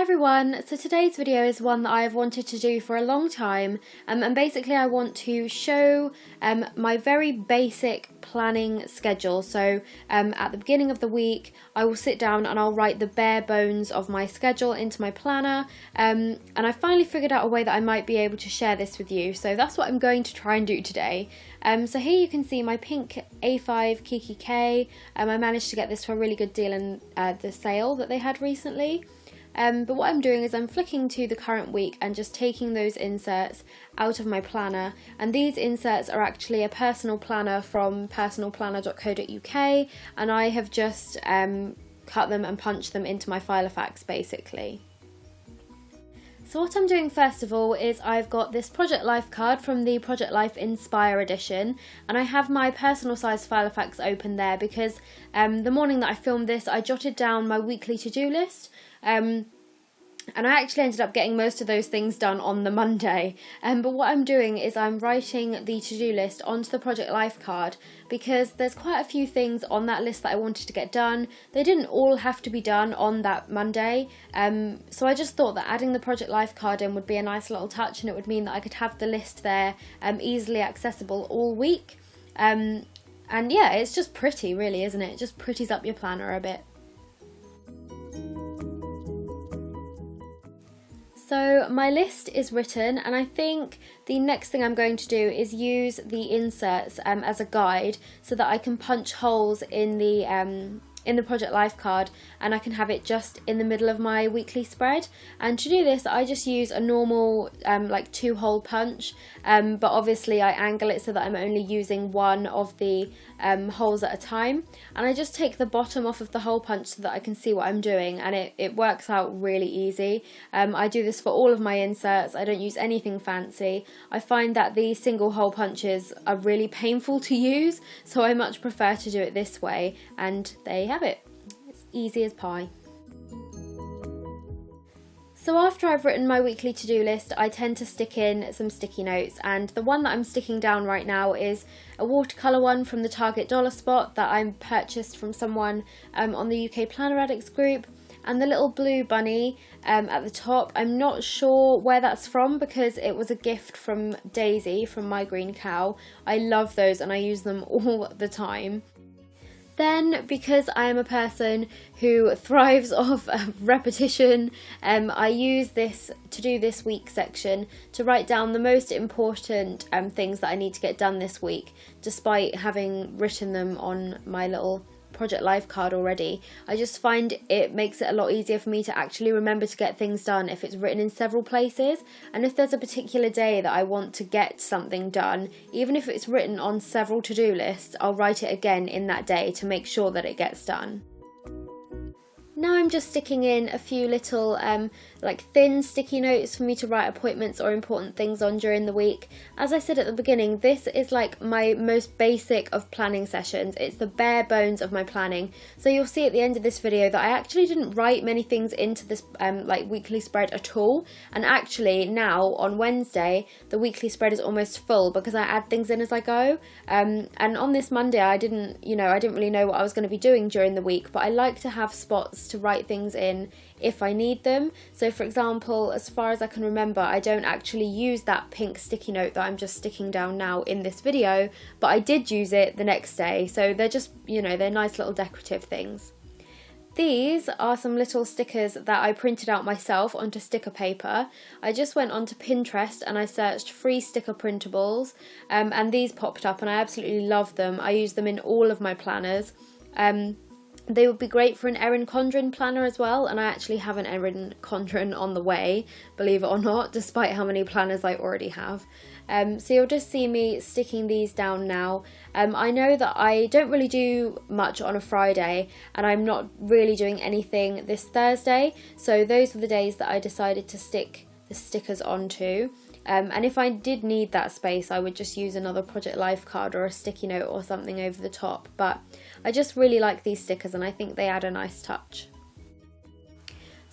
everyone, so today's video is one that I've wanted to do for a long time, and basically I want to show my very basic planning schedule. So at the beginning of the week I will sit down and I'll write the bare bones of my schedule into my planner, and I finally figured out a way that I might be able to share this with you, so that's what I'm going to try and do today. So here you can see my pink A5 Kikki K. I managed to get this for a really good deal in the sale that they had recently. But what I'm doing is I'm flicking to the current week and just taking those inserts out of my planner, and these inserts are actually a personal planner from personalplanner.co.uk, and I have just cut them and punched them into my file of FAQs basically. So what I'm doing first of all is I've got this Project Life card from the Project Life Inspire edition, and I have my personal size file of FAQs open there because the morning that I filmed this I jotted down my weekly to-do list, and I actually ended up getting most of those things done on the Monday. But what I'm doing is I'm writing the to-do list onto the Project Life card because there's quite a few things on that list that I wanted to get done. They didn't all have to be done on that Monday, so I just thought that adding the Project Life card in would be a nice little touch, and it would mean that I could have the list there easily accessible all week. And yeah, it's just pretty really, isn't it? It just pretties up your planner a bit. So my list is written, and I think the next thing I'm going to do is use the inserts as a guide so that I can punch holes in the Project Life card, and I can have it just in the middle of my weekly spread. And to do this I just use a normal like 2-hole punch, but obviously I angle it so that I'm only using one of the holes at a time, and I just take the bottom off of the hole punch so that I can see what I'm doing, and it works out really easy. I do this for all of my inserts. I don't use anything fancy. I find that the single hole punches are really painful to use, so I much prefer to do it this way, and there you have it. It's easy as pie. So after I've written my weekly to-do list, I tend to stick in some sticky notes, and the one that I'm sticking down right now is a watercolour one from the Target Dollar Spot that I purchased from someone on the UK Planner Addicts group. And the little blue bunny at the top, I'm not sure where that's from because it was a gift from Daisy from My Green Cow. I love those and I use them all the time. Then, because I am a person who thrives off repetition, I use this to do this week section to write down the most important things that I need to get done this week, despite having written them on my little Project Life card already. I just find it makes it a lot easier for me to actually remember to get things done if it's written in several places, and if there's a particular day that I want to get something done, even if it's written on several to-do lists, I'll write it again in that day to make sure that it gets done. Now I'm just sticking in a few little like thin sticky notes for me to write appointments or important things on during the week. As I said at the beginning, this is like my most basic of planning sessions. It's the bare bones of my planning. So you'll see at the end of this video that I actually didn't write many things into this like weekly spread at all. And actually now on Wednesday the weekly spread is almost full because I add things in as I go. And on this Monday I didn't really know what I was going to be doing during the week, but I like to have spots to write things in if I need them. So for example, as far as I can remember, I don't actually use that pink sticky note that I'm just sticking down now in this video, but I did use it the next day, so they're just, they're nice little decorative things. These are some little stickers that I printed out myself onto sticker paper. I just went onto Pinterest and I searched free sticker printables, and these popped up and I absolutely love them. I use them in all of my planners. They would be great for an Erin Condren planner as well, and I actually have an Erin Condren on the way, believe it or not, despite how many planners I already have. So you'll just see me sticking these down now. I know that I don't really do much on a Friday, and I'm not really doing anything this Thursday, so those were the days that I decided to stick the stickers onto. And if I did need that space, I would just use another Project Life card or a sticky note or something over the top, but I just really like these stickers and I think they add a nice touch.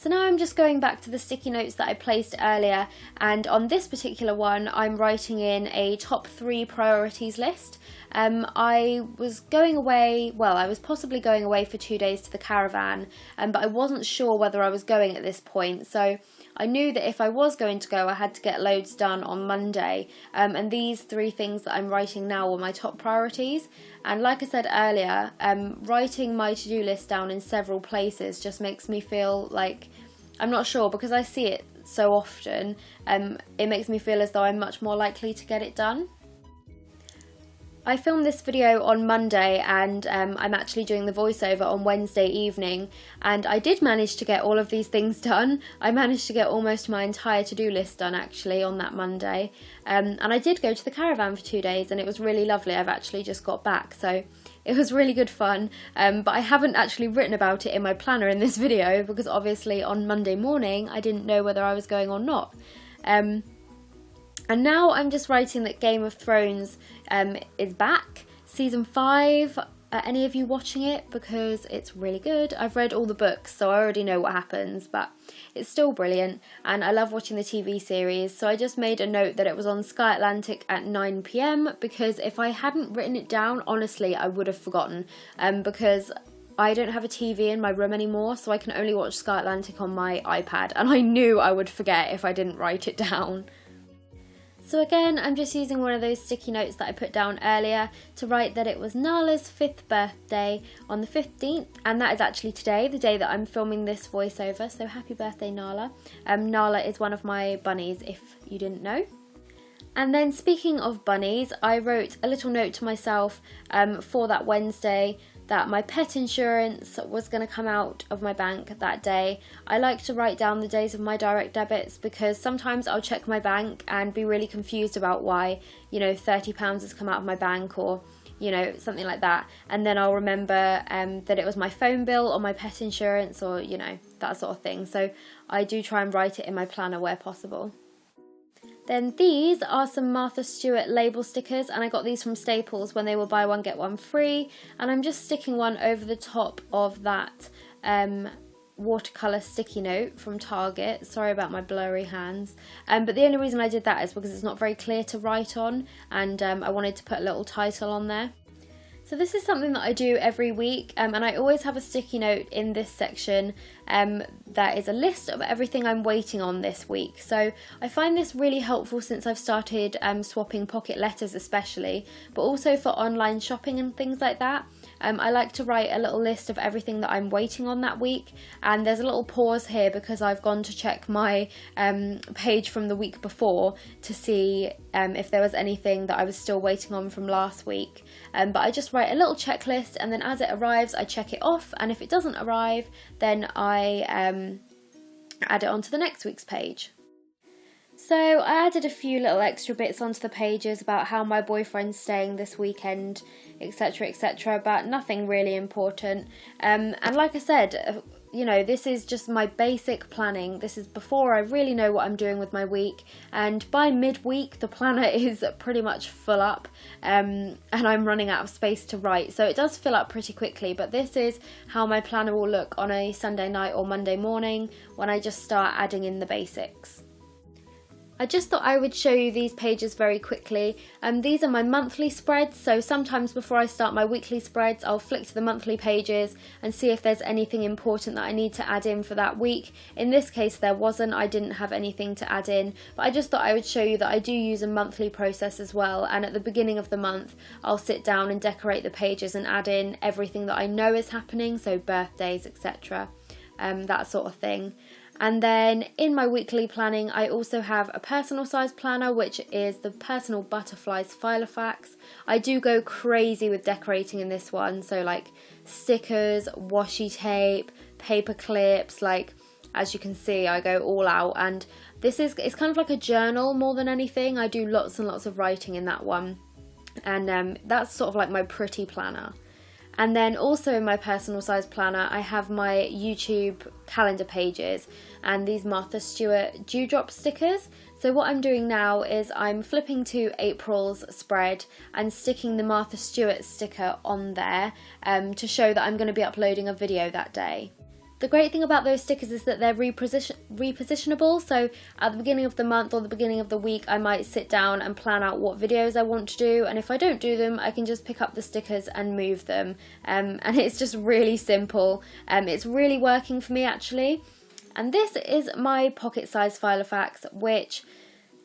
So now I'm just going back to the sticky notes that I placed earlier, and on this particular one I'm writing in a top 3 priorities list. I was going away, well, I was possibly going away for 2 days to the caravan, but I wasn't sure whether I was going at this point, so I knew that if I was going to go I had to get loads done on Monday, and these 3 things that I'm writing now were my top priorities. And like I said earlier, writing my to-do list down in several places just makes me feel like, I'm not sure, because I see it so often, it makes me feel as though I'm much more likely to get it done. I filmed this video on Monday, and I'm actually doing the voiceover on Wednesday evening, and I did manage to get all of these things done. I managed to get almost my entire to-do list done actually on that Monday, and I did go to the caravan for 2 days and it was really lovely. I've actually just got back, so it was really good fun, but I haven't actually written about it in my planner in this video because obviously on Monday morning I didn't know whether I was going or not. And now I'm just writing that Game of Thrones is back, season 5. Are any of you watching it? Because it's really good. I've read all the books, so I already know what happens, but it's still brilliant, and I love watching the TV series. So I just made a note that it was on Sky Atlantic at 9 PM, because if I hadn't written it down, honestly, I would have forgotten, because I don't have a TV in my room anymore, so I can only watch Sky Atlantic on my iPad, and I knew I would forget if I didn't write it down. So again, I'm just using one of those sticky notes that I put down earlier to write that it was Nala's 5th birthday on the 15th, and that is actually today, the day that I'm filming this voiceover, so happy birthday Nala. Nala is one of my bunnies, if you didn't know. And then speaking of bunnies, I wrote a little note to myself for that Wednesday that my pet insurance was going to come out of my bank that day. I like to write down the days of my direct debits because sometimes I'll check my bank and be really confused about why, you know, £30 has come out of my bank, or, you know, something like that. And then I'll remember that it was my phone bill or my pet insurance, or, you know, that sort of thing. So I do try and write it in my planner where possible. Then these are some Martha Stewart label stickers, and I got these from Staples when they were buy one get one free, and I'm just sticking one over the top of that watercolour sticky note from Target. Sorry about my blurry hands, but the only reason I did that is because it's not very clear to write on, and I wanted to put a little title on there. So this is something that I do every week, and I always have a sticky note in this section that is a list of everything I'm waiting on this week. So I find this really helpful since I've started swapping pocket letters especially, but also for online shopping and things like that. I like to write a little list of everything that I'm waiting on that week, and there's a little pause here because I've gone to check my page from the week before to see if there was anything that I was still waiting on from last week. But I just write a little checklist, and then as it arrives I check it off, and if it doesn't arrive then I add it onto the next week's page. So I added a few little extra bits onto the pages about how my boyfriend's staying this weekend, etc, etc, but nothing really important. And like I said, you know, this is just my basic planning. This is before I really know what I'm doing with my week, and by midweek the planner is pretty much full up, and I'm running out of space to write, so it does fill up pretty quickly. But this is how my planner will look on a Sunday night or Monday morning when I just start adding in the basics. I just thought I would show you these pages very quickly. These are my monthly spreads, so sometimes before I start my weekly spreads I'll flick to the monthly pages and see if there's anything important that I need to add in for that week. In this case there wasn't, I didn't have anything to add in, but I just thought I would show you that I do use a monthly process as well, and at the beginning of the month I'll sit down and decorate the pages and add in everything that I know is happening, so birthdays, etc, that sort of thing. And then in my weekly planning I also have a personal size planner, which is the Personal Butterflies Filofax. I do go crazy with decorating in this one, so like stickers, washi tape, paper clips, like as you can see I go all out, and it's kind of like a journal more than anything. I do lots and lots of writing in that one, and that's sort of like my pretty planner. And then also in my personal size planner I have my YouTube calendar pages and these Martha Stewart dewdrop stickers. So what I'm doing now is I'm flipping to April's spread and sticking the Martha Stewart sticker on there to show that I'm going to be uploading a video that day. The great thing about those stickers is that they're repositionable, so at the beginning of the month or the beginning of the week I might sit down and plan out what videos I want to do, and if I don't do them I can just pick up the stickers and move them, and it's just really simple. It's really working for me actually. And this is my pocket size Filofax, which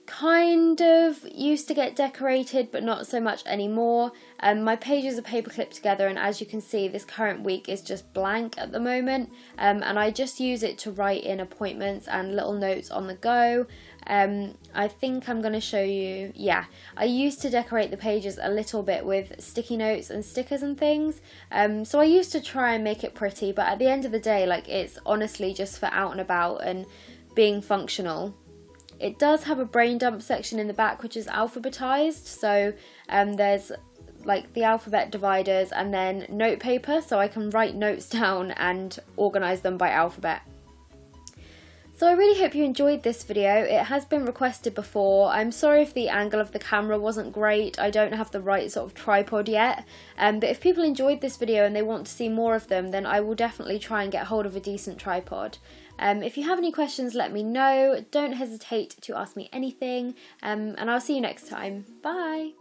kind of used to get decorated but not so much anymore. My pages are paper clipped together, and as you can see this current week is just blank at the moment, and I just use it to write in appointments and little notes on the go. I think I'm going to show you, yeah, I used to decorate the pages a little bit with sticky notes and stickers and things, so I used to try and make it pretty, but at the end of the day, like, it's honestly just for out and about and being functional. It does have a brain dump section in the back which is alphabetized, so there's like the alphabet dividers and then note paper, so I can write notes down and organise them by alphabet. So I really hope you enjoyed this video. It has been requested before. I'm sorry if the angle of the camera wasn't great. I don't have the right sort of tripod yet, but if people enjoyed this video and they want to see more of them, then I will definitely try and get hold of a decent tripod. If you have any questions, let me know. Don't hesitate to ask me anything, and I'll see you next time. Bye!